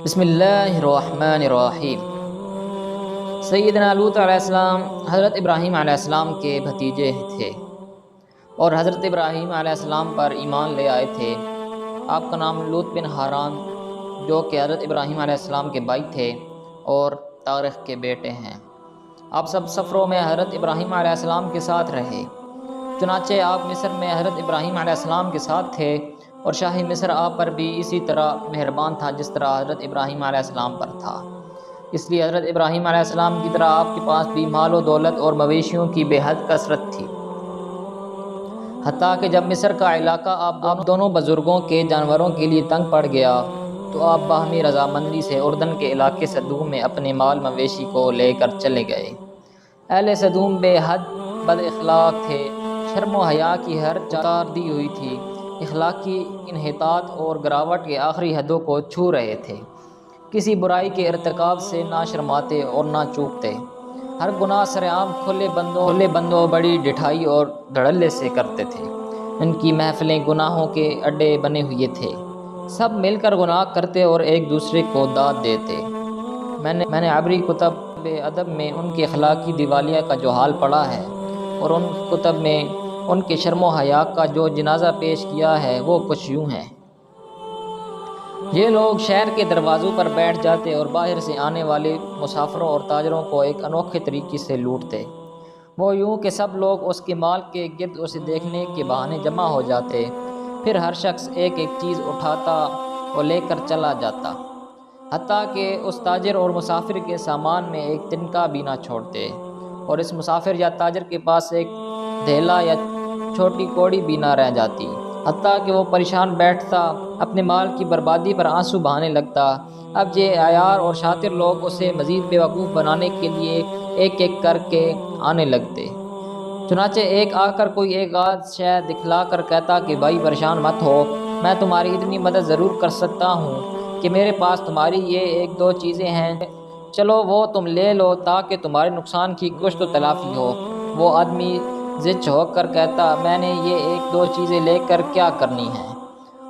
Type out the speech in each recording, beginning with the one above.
بسم اللہ الرحمن الرحیم۔ سیدنا لوط علیہ السلام حضرت ابراہیم علیہ السلام کے بھتیجے تھے اور حضرت ابراہیم علیہ السلام پر ایمان لے آئے تھے۔ آپ کا نام لوط بن ہاران جو کہ حضرت ابراہیم علیہ السلام کے بھائی تھے اور طارق کے بیٹے ہیں۔ آپ سب سفروں میں حضرت ابراہیم علیہ السلام کے ساتھ رہے، چنانچہ آپ مصر میں حضرت ابراہیم علیہ السلام کے ساتھ تھے اور شاہی مصر آپ پر بھی اسی طرح مہربان تھا جس طرح حضرت ابراہیم علیہ السلام پر تھا۔ اس لیے حضرت ابراہیم علیہ السلام کی طرح آپ کے پاس بھی مال و دولت اور مویشیوں کی بے حد کثرت تھی، حتیٰ کہ جب مصر کا علاقہ آپ دونوں بزرگوں کے جانوروں کے لیے تنگ پڑ گیا تو آپ باہمی رضامندی سے اردن کے علاقے سدوم میں اپنے مال مویشی کو لے کر چلے گئے۔ اہل سدوم بے حد بد اخلاق تھے، شرم و حیا کی ہر چار دی ہوئی تھی، اخلاقی انحطاط اور گراوٹ کے آخری حدوں کو چھو رہے تھے، کسی برائی کے ارتکاب سے نہ شرماتے اور نہ چوکتے، ہر گناہ سرعام کھلے بندوں بڑی ڈٹھائی اور دھڑلے سے کرتے تھے۔ ان کی محفلیں گناہوں کے اڈے بنے ہوئے تھے، سب مل کر گناہ کرتے اور ایک دوسرے کو داد دیتے۔ میں نے عبری کتب ادب میں ان کے اخلاقی دیوالیہ کا جو حال پڑھا ہے اور ان کتب میں ان کے شرم و حیا کا جو جنازہ پیش کیا ہے وہ کچھ یوں ہے۔ یہ لوگ شہر کے دروازوں پر بیٹھ جاتے اور باہر سے آنے والے مسافروں اور تاجروں کو ایک انوکھے طریقے سے لوٹتے۔ وہ یوں کہ سب لوگ اس کے مال کے گرد اسے دیکھنے کے بہانے جمع ہو جاتے، پھر ہر شخص ایک ایک چیز اٹھاتا اور لے کر چلا جاتا، حتیٰ کہ اس تاجر اور مسافر کے سامان میں ایک تنکا بھی نہ چھوڑتے، اور اس مسافر یا تاجر کے پاس ایک دھیلا یا چھوٹی کوڑی بھی نہ رہ جاتی، حتیٰ کہ وہ پریشان بیٹھتا، اپنے مال کی بربادی پر آنسو بہانے لگتا۔ اب یہ عیار اور شاطر لوگ اسے مزید بے وقوف بنانے کے لیے ایک ایک کر کے آنے لگتے، چنانچہ ایک آ کر کوئی ایک آدھ شے دکھلا کر کہتا کہ بھائی پریشان مت ہو، میں تمہاری اتنی مدد ضرور کر سکتا ہوں کہ میرے پاس تمہاری یہ ایک دو چیزیں ہیں، چلو وہ تم لے لو تاکہ تمہارے نقصان کی کچھ تو تلافی ہو۔ وہ آدمی زچ ہو کر کہتا میں نے یہ ایک دو چیزیں لے کر کیا کرنی ہیں،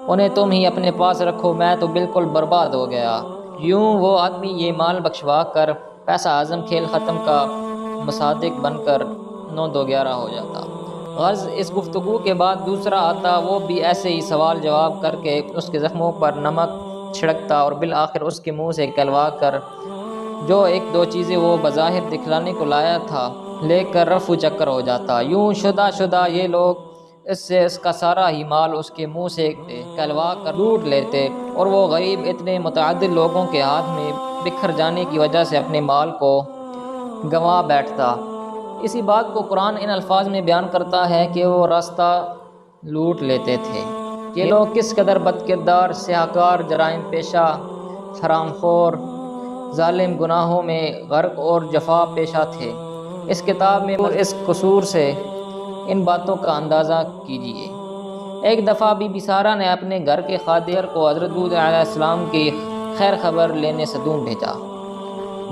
انہیں تم ہی اپنے پاس رکھو، میں تو بالکل برباد ہو گیا۔ یوں وہ آدمی یہ مال بخشوا کر پیسہ اعظم کھیل ختم کا مصادق بن کر 9 دو 11 ہو جاتا۔ غرض اس گفتگو کے بعد دوسرا آتا، وہ بھی ایسے ہی سوال جواب کر کے اس کے زخموں پر نمک چھڑکتا اور بالآخر اس کے منہ سے کہلوا کر جو ایک دو چیزیں وہ بظاہر دکھلانے کو لایا تھا لے کر رفو چکر ہو جاتا۔ یوں شدہ یہ لوگ اس کا سارا ہی مال اس کے منہ سے کہلوا کر لوٹ لیتے اور وہ غریب اتنے متعدد لوگوں کے ہاتھ میں بکھر جانے کی وجہ سے اپنے مال کو گنوا بیٹھتا۔ اسی بات کو قرآن ان الفاظ میں بیان کرتا ہے کہ وہ راستہ لوٹ لیتے تھے۔ یہ لوگ کس قدر بد کردار، سیاہکار، جرائم پیشہ، حرام خور، ظالم، گناہوں میں غرق اور جفا پیشہ تھے۔ اس کتاب میں اس قصور سے ان باتوں کا اندازہ کیجیے۔ ایک دفعہ بی بی سارہ نے اپنے گھر کے خادم کو حضرت لوط علیہ السلام کی خیر خبر لینے سدوم بھیجا۔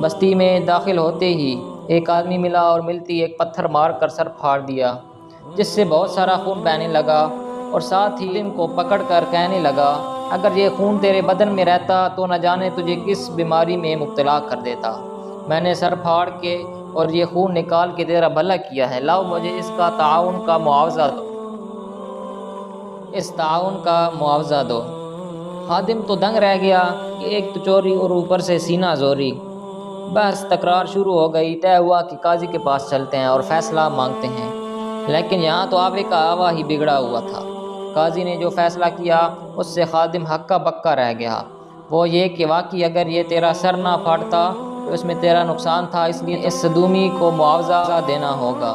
بستی میں داخل ہوتے ہی ایک آدمی ملا اور ملتی ایک پتھر مار کر سر پھاڑ دیا، جس سے بہت سارا خون بہنے لگا، اور ساتھ ہی خادم کو پکڑ کر کہنے لگا اگر یہ خون تیرے بدن میں رہتا تو نہ جانے تجھے کس بیماری میں مبتلا کر دیتا۔ میں نے سر پھاڑ کے اور یہ خون نکال کے تیرا بھلا کیا ہے، لاؤ مجھے اس تعاون کا معاوضہ دو۔ خادم تو دنگ رہ گیا کہ ایک تو چوری اور اوپر سے سینہ زوری۔ بحث تکرار شروع ہو گئی، طے ہوا کہ قاضی کے پاس چلتے ہیں اور فیصلہ مانگتے ہیں، لیکن یہاں تو آوے کا آوا ہی بگڑا ہوا تھا۔ قاضی نے جو فیصلہ کیا اس سے خادم ہکا بکا رہ گیا، وہ یہ کہ واقعی اگر یہ تیرا سر نہ پھاڑتا تو اس میں تیرا نقصان تھا، اس لیے اس صدومی کو معاوضہ دینا ہوگا۔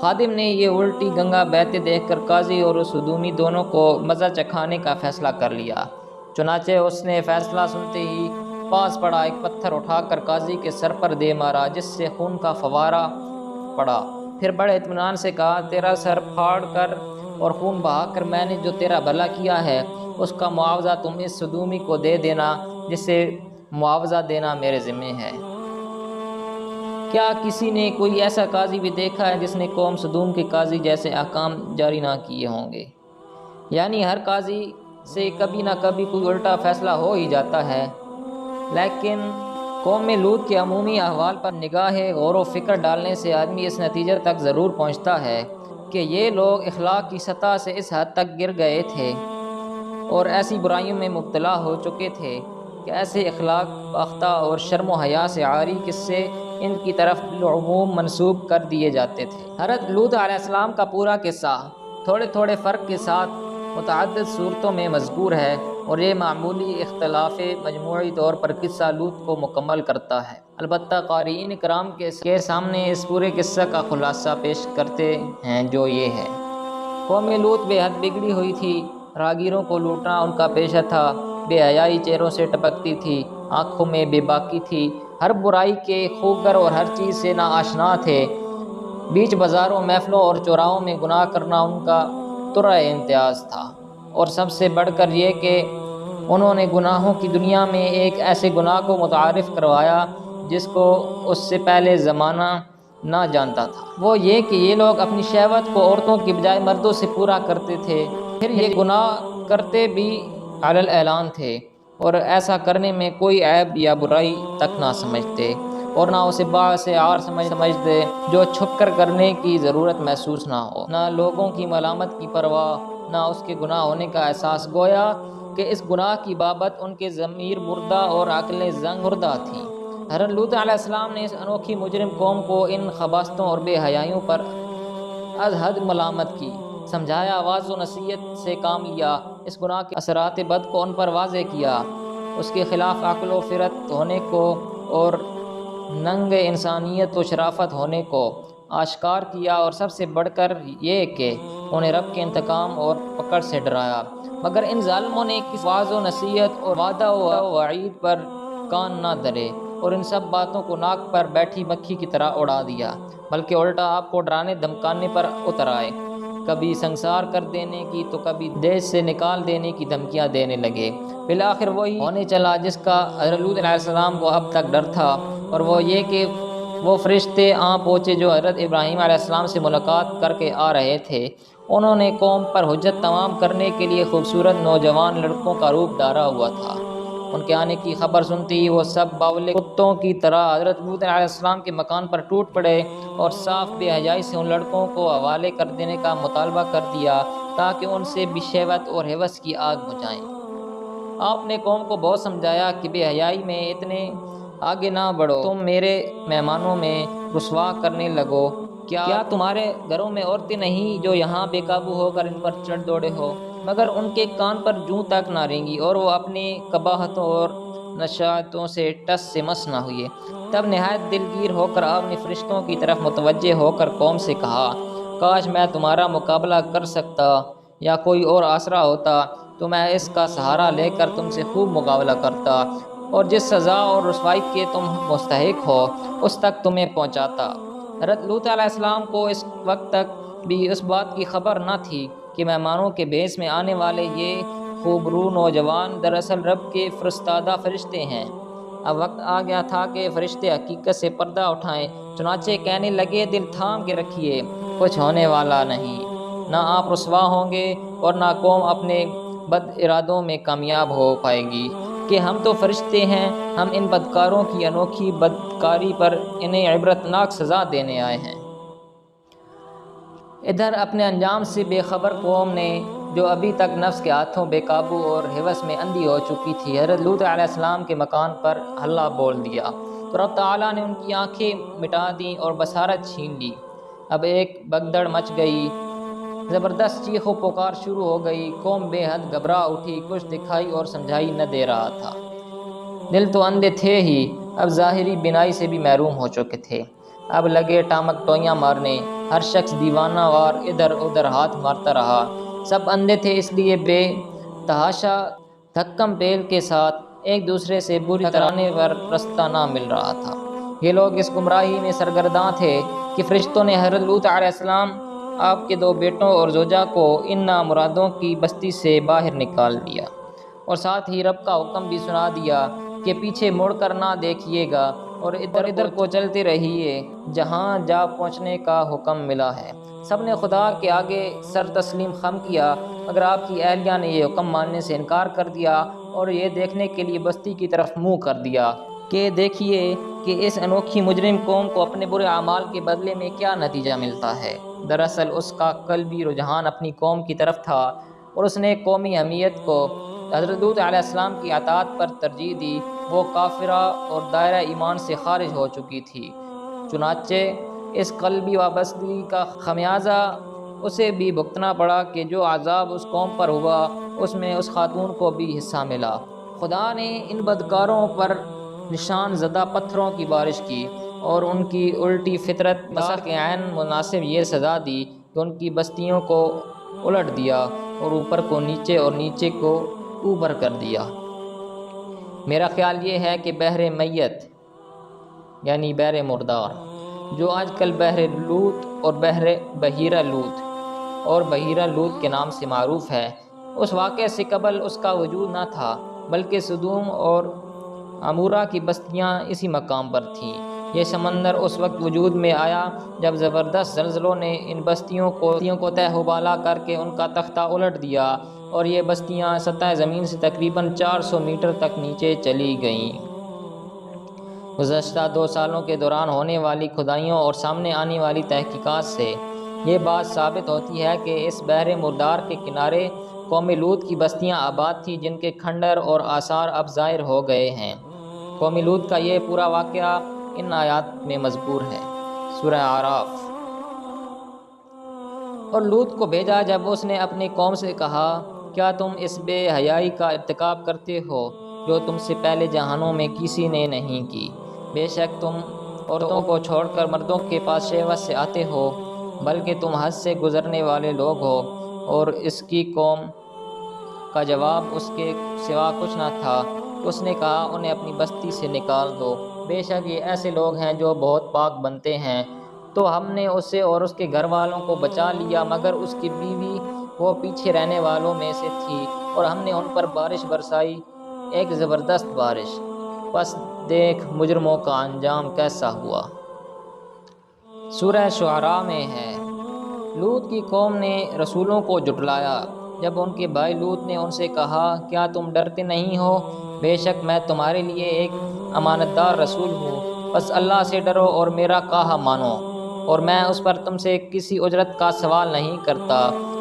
خادم نے یہ الٹی گنگا بہتے دیکھ کر قاضی اور اس صدومی دونوں کو مزہ چکھانے کا فیصلہ کر لیا۔ چنانچہ اس نے فیصلہ سنتے ہی پاس پڑا ایک پتھر اٹھا کر قاضی کے سر پر دے مارا، جس سے خون کا فوارہ پڑا۔ پھر بڑے اطمینان سے کہا تیرا سر پھاڑ کر اور خون بہا کر میں نے جو تیرا بھلا کیا ہے اس کا معاوضہ تم اس صدومی کو دے دینا، جسے معاوضہ دینا میرے ذمہ ہے۔ کیا کسی نے کوئی ایسا قاضی بھی دیکھا ہے جس نے قوم سدوم کے قاضی جیسے احکام جاری نہ کیے ہوں گے؟ یعنی ہر قاضی سے کبھی نہ کبھی کوئی الٹا فیصلہ ہو ہی جاتا ہے۔ لیکن قوم لوط کے عمومی احوال پر نگاہ غور و فکر ڈالنے سے آدمی اس نتیجے تک ضرور پہنچتا ہے کہ یہ لوگ اخلاق کی سطح سے اس حد تک گر گئے تھے اور ایسی برائیوں میں مبتلا ہو چکے تھے کہ ایسے اخلاق باختہ اور شرم و حیا سے عاری قصے ان کی طرف بالعموم منسوب کر دیے جاتے تھے۔ حضرت لوط علیہ السلام کا پورا قصہ تھوڑے تھوڑے فرق کے ساتھ متعدد صورتوں میں مذکور ہے اور یہ معمولی اختلاف مجموعی طور پر قصہ لوط کو مکمل کرتا ہے۔ البتہ قارئین کرام کے سامنے اس پورے قصہ کا خلاصہ پیش کرتے ہیں جو یہ ہے۔ قوم لوط بے حد بگڑی ہوئی تھی، راہگیروں کو لوٹنا ان کا پیشہ تھا، بے حیائی چہروں سے ٹپکتی تھی، آنکھوں میں بے باکی تھی، ہر برائی کے خوگر اور ہر چیز سے ناآشنا تھے، بیچ بازاروں، محفلوں اور چوراہوں میں گناہ کرنا ان کا طرح امتیاز تھا، اور سب سے بڑھ کر یہ کہ انہوں نے گناہوں کی دنیا میں ایک ایسے گناہ کو متعارف کروایا جس کو اس سے پہلے زمانہ نہ جانتا تھا۔ وہ یہ کہ یہ لوگ اپنی شہوت کو عورتوں کی بجائے مردوں سے پورا کرتے تھے، پھر یہ گناہ کرتے بھی علی الاعلان تھے اور ایسا کرنے میں کوئی عیب یا برائی تک نہ سمجھتے اور نہ اسے باعث عار سمجھتے جو چھپ کر کرنے کی ضرورت محسوس نہ ہو، نہ لوگوں کی ملامت کی پرواہ، نہ اس کے گناہ ہونے کا احساس، گویا کہ اس گناہ کی بابت ان کے ضمیر مردہ اور عقلیں زنگ مردہ تھیں۔ حضرت لوط علیہ السلام نے اس انوکھی مجرم قوم کو ان خباثتوں اور بے حیائیوں پر از حد ملامت کی، سمجھایا، واعظ و نصیحت سے کام لیا، اس گناہ کے اثرات بد کو ان پر واضح کیا، اس کے خلاف عقل و فرت ہونے کو اور ننگ انسانیت و شرافت ہونے کو آشکار کیا، اور سب سے بڑھ کر یہ کہ انہیں رب کے انتقام اور پکڑ سے ڈرایا۔ مگر ان ظالموں نے کسی واعظ و نصیحت اور وعدہ و وعید پر کان نہ دھرے اور ان سب باتوں کو ناک پر بیٹھی مکھی کی طرح اڑا دیا، بلکہ الٹا آپ کو ڈرانے دھمکانے پر اتر آئے، کبھی سنسار کر دینے کی تو کبھی دیش سے نکال دینے کی دھمکیاں دینے لگے۔ بالآخر وہی ہونے چلا جس کا حضرت لوط علیہ السلام کو اب تک ڈر تھا، اور وہ یہ کہ وہ فرشتے آ پہنچے جو حضرت ابراہیم علیہ السلام سے ملاقات کر کے آ رہے تھے۔ انہوں نے قوم پر حجت تمام کرنے کے لیے خوبصورت نوجوان لڑکوں کا روپ دھارا ہوا تھا۔ ان کے آنے کی خبر سنتے ہی وہ سب باولے کتوں کی طرح حضرت لوط علیہ السلام کے مکان پر ٹوٹ پڑے اور صاف بے حیائی سے ان لڑکوں کو حوالے کر دینے کا مطالبہ کر دیا تاکہ ان سے بھی شہوت اور ہوس کی آگ بجھائیں۔ آپ نے قوم کو بہت سمجھایا کہ بے حیائی میں اتنے آگے نہ بڑھو، تم میرے مہمانوں میں رسوا کرنے لگو، کیا تمہارے گھروں میں عورتیں نہیں جو یہاں بے قابو ہو کر ان پر چڑھ دوڑے ہو؟ مگر ان کے کان پر جوں تک نہ رینگی اور وہ اپنی قباحتوں اور نشاطوں سے ٹس سے مس نہ ہوئے۔ تب نہایت دلگیر ہو کر آپ نے فرشتوں کی طرف متوجہ ہو کر قوم سے کہا، کاش میں تمہارا مقابلہ کر سکتا یا کوئی اور آسرا ہوتا تو میں اس کا سہارا لے کر تم سے خوب مقابلہ کرتا اور جس سزا اور رسوائی کے تم مستحق ہو اس تک تمہیں پہنچاتا۔ حضرت لوط علیہ السلام کو اس وقت تک بھی اس بات کی خبر نہ تھی کہ مہمانوں کے بھیس میں آنے والے یہ خوبرو نوجوان دراصل رب کے فرستادہ فرشتے ہیں۔ اب وقت آ گیا تھا کہ فرشتے حقیقت سے پردہ اٹھائیں، چنانچہ کہنے لگے، دل تھام کے رکھیے، کچھ ہونے والا نہیں، نہ آپ رسوا ہوں گے اور نہ قوم اپنے بد ارادوں میں کامیاب ہو پائے گی کہ ہم تو فرشتے ہیں، ہم ان بدکاروں کی انوکھی بدکاری پر انہیں عبرتناک سزا دینے آئے ہیں۔ ادھر اپنے انجام سے بے خبر قوم نے جو ابھی تک نفس کے ہاتھوں بے قابو اور ہوس میں اندھی ہو چکی تھی، حضرت لوط علیہ السلام کے مکان پر حلہ بول دیا تو رب تعالیٰ نے ان کی آنکھیں مٹا دیں اور بصارت چھین لی۔ اب ایک بگدڑ مچ گئی، زبردست چیخ و پکار شروع ہو گئی، قوم بے حد گھبرا اٹھی، کچھ دکھائی اور سمجھائی نہ دے رہا تھا۔ دل تو اندھے تھے ہی، اب ظاہری بینائی سے بھی محروم ہو چکے تھے۔ اب لگے ٹامک ٹوئیاں مارنے، ہر شخص دیوانہ وار ادھر ادھر ہاتھ مارتا رہا۔ سب اندھے تھے اس لیے بے تحاشا دھکم پیل کے ساتھ ایک دوسرے سے بری طرانے پر رستہ نہ مل رہا تھا۔ یہ لوگ اس گمراہی میں سرگرداں تھے کہ فرشتوں نے حضرت لوط علیہ السلام، آپ کے 2 بیٹوں اور زوجہ کو ان نامرادوں کی بستی سے باہر نکال دیا اور ساتھ ہی رب کا حکم بھی سنا دیا کہ پیچھے مڑ کر نہ دیکھیے گا اور ادھر کو چلتے رہیے جہاں جا پہنچنے کا حکم ملا ہے۔ سب نے خدا کے آگے سر تسلیم خم کیا، مگر آپ کی اہلیہ نے یہ حکم ماننے سے انکار کر دیا اور یہ دیکھنے کے لیے بستی کی طرف منہ کر دیا کہ دیکھیے کہ اس انوکھی مجرم قوم کو اپنے برے اعمال کے بدلے میں کیا نتیجہ ملتا ہے۔ دراصل اس کا قلبی رجحان اپنی قوم کی طرف تھا اور اس نے قومی حمیت کو حضرت لوط علیہ السلام کی اطاعت پر ترجیح دی۔ وہ کافرہ اور دائرہ ایمان سے خارج ہو چکی تھی، چنانچہ اس قلبی وابستگی کا خمیازہ اسے بھی بھگتنا پڑا کہ جو عذاب اس قوم پر ہوا اس میں اس خاتون کو بھی حصہ ملا۔ خدا نے ان بدکاروں پر نشان زدہ پتھروں کی بارش کی اور ان کی الٹی فطرت مسخ کے عین مناسب یہ سزا دی کہ ان کی بستیوں کو الٹ دیا اور اوپر کو نیچے اور نیچے کو اوپر کر دیا۔ میرا خیال یہ ہے کہ بحر میت یعنی بحر مردار، جو آج کل بحر لوط اور بحیرہ لوط کے نام سے معروف ہے، اس واقعے سے قبل اس کا وجود نہ تھا، بلکہ سدوم اور عمورہ کی بستیاں اسی مقام پر تھیں۔ یہ سمندر اس وقت وجود میں آیا جب زبردست زلزلوں نے ان بستیوں کو تہ و بالا کر کے ان کا تختہ الٹ دیا اور یہ بستیاں سطح زمین سے تقریباً 400 میٹر تک نیچے چلی گئیں۔ گزشتہ 2 سالوں کے دوران ہونے والی کھدائیوں اور سامنے آنے والی تحقیقات سے یہ بات ثابت ہوتی ہے کہ اس بحر مردار کے کنارے قوم لوط کی بستیاں آباد تھیں، جن کے کھنڈر اور آثار اب ظاہر ہو گئے ہیں۔ قوم لوط کا یہ پورا واقعہ ان آیات میں مذکور ہے۔ سورہ اعراف۔ اور لوط کو بھیجا جب اس نے اپنی قوم سے کہا، کیا تم اس بے حیائی کا ارتکاب کرتے ہو جو تم سے پہلے جہانوں میں کسی نے نہیں کی؟ بے شک تم عورتوں کو چھوڑ کر مردوں کے پاس شہوت سے آتے ہو، بلکہ تم حد سے گزرنے والے لوگ ہو۔ اور اس کی قوم کا جواب اس کے سوا کچھ نہ تھا۔ اس نے کہا، انہیں اپنی بستی سے نکال دو، بے شک یہ ایسے لوگ ہیں جو بہت پاک بنتے ہیں۔ تو ہم نے اسے اور اس کے گھر والوں کو بچا لیا، مگر اس کی بیوی وہ پیچھے رہنے والوں میں سے تھی، اور ہم نے ان پر بارش برسائی، ایک زبردست بارش۔ پس دیکھ مجرموں کا انجام کیسا ہوا۔ سورہ شعراء میں ہے، لوط کی قوم نے رسولوں کو جھٹلایا جب ان کے بھائی لوط نے ان سے کہا، کیا تم ڈرتے نہیں ہو؟ بے شک میں تمہارے لیے ایک امانت دار رسول ہوں، بس اللہ سے ڈرو اور میرا کہا مانو، اور میں اس پر تم سے کسی اجرت کا سوال نہیں کرتا،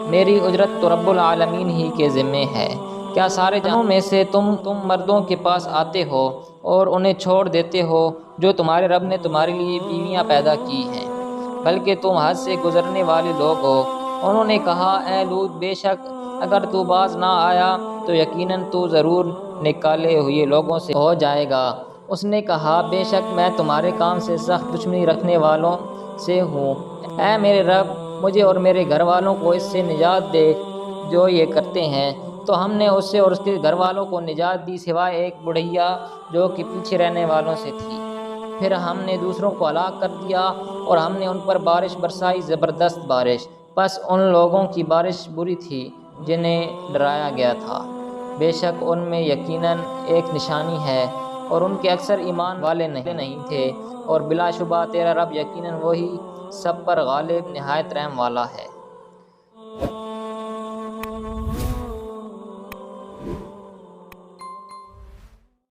میری اجرت تو رب العالمین ہی کے ذمے ہے۔ کیا سارے جہانوں میں سے تم مردوں کے پاس آتے ہو اور انہیں چھوڑ دیتے ہو جو تمہارے رب نے تمہارے لیے بیویاں پیدا کی ہیں، بلکہ تم حد سے گزرنے والے لوگ ہو۔ انہوں نے کہا، اے لوط، بے شک اگر تو باز نہ آیا تو یقیناً تو ضرور نکالے ہوئے لوگوں سے ہو جائے گا۔ اس نے کہا، بے شک میں تمہارے کام سے سخت دشمنی رکھنے والوں سے ہوں۔ اے میرے رب، مجھے اور میرے گھر والوں کو اس سے نجات دے جو یہ کرتے ہیں۔ تو ہم نے اسے اور اس کے گھر والوں کو نجات دی، سوائے ایک بڑھیا جو کہ پیچھے رہنے والوں سے تھی۔ پھر ہم نے دوسروں کو ہلاک کر دیا اور ہم نے ان پر بارش برسائی، زبردست بارش۔ پس ان لوگوں کی بارش بری تھی جنہیں ڈرایا گیا تھا۔ بے شک ان میں یقیناً ایک نشانی ہے، اور ان کے اکثر ایمان والے نہیں تھے، اور بلا شبہ تیرا رب یقیناً وہی سب پر غالب نہایت رحم والا ہے۔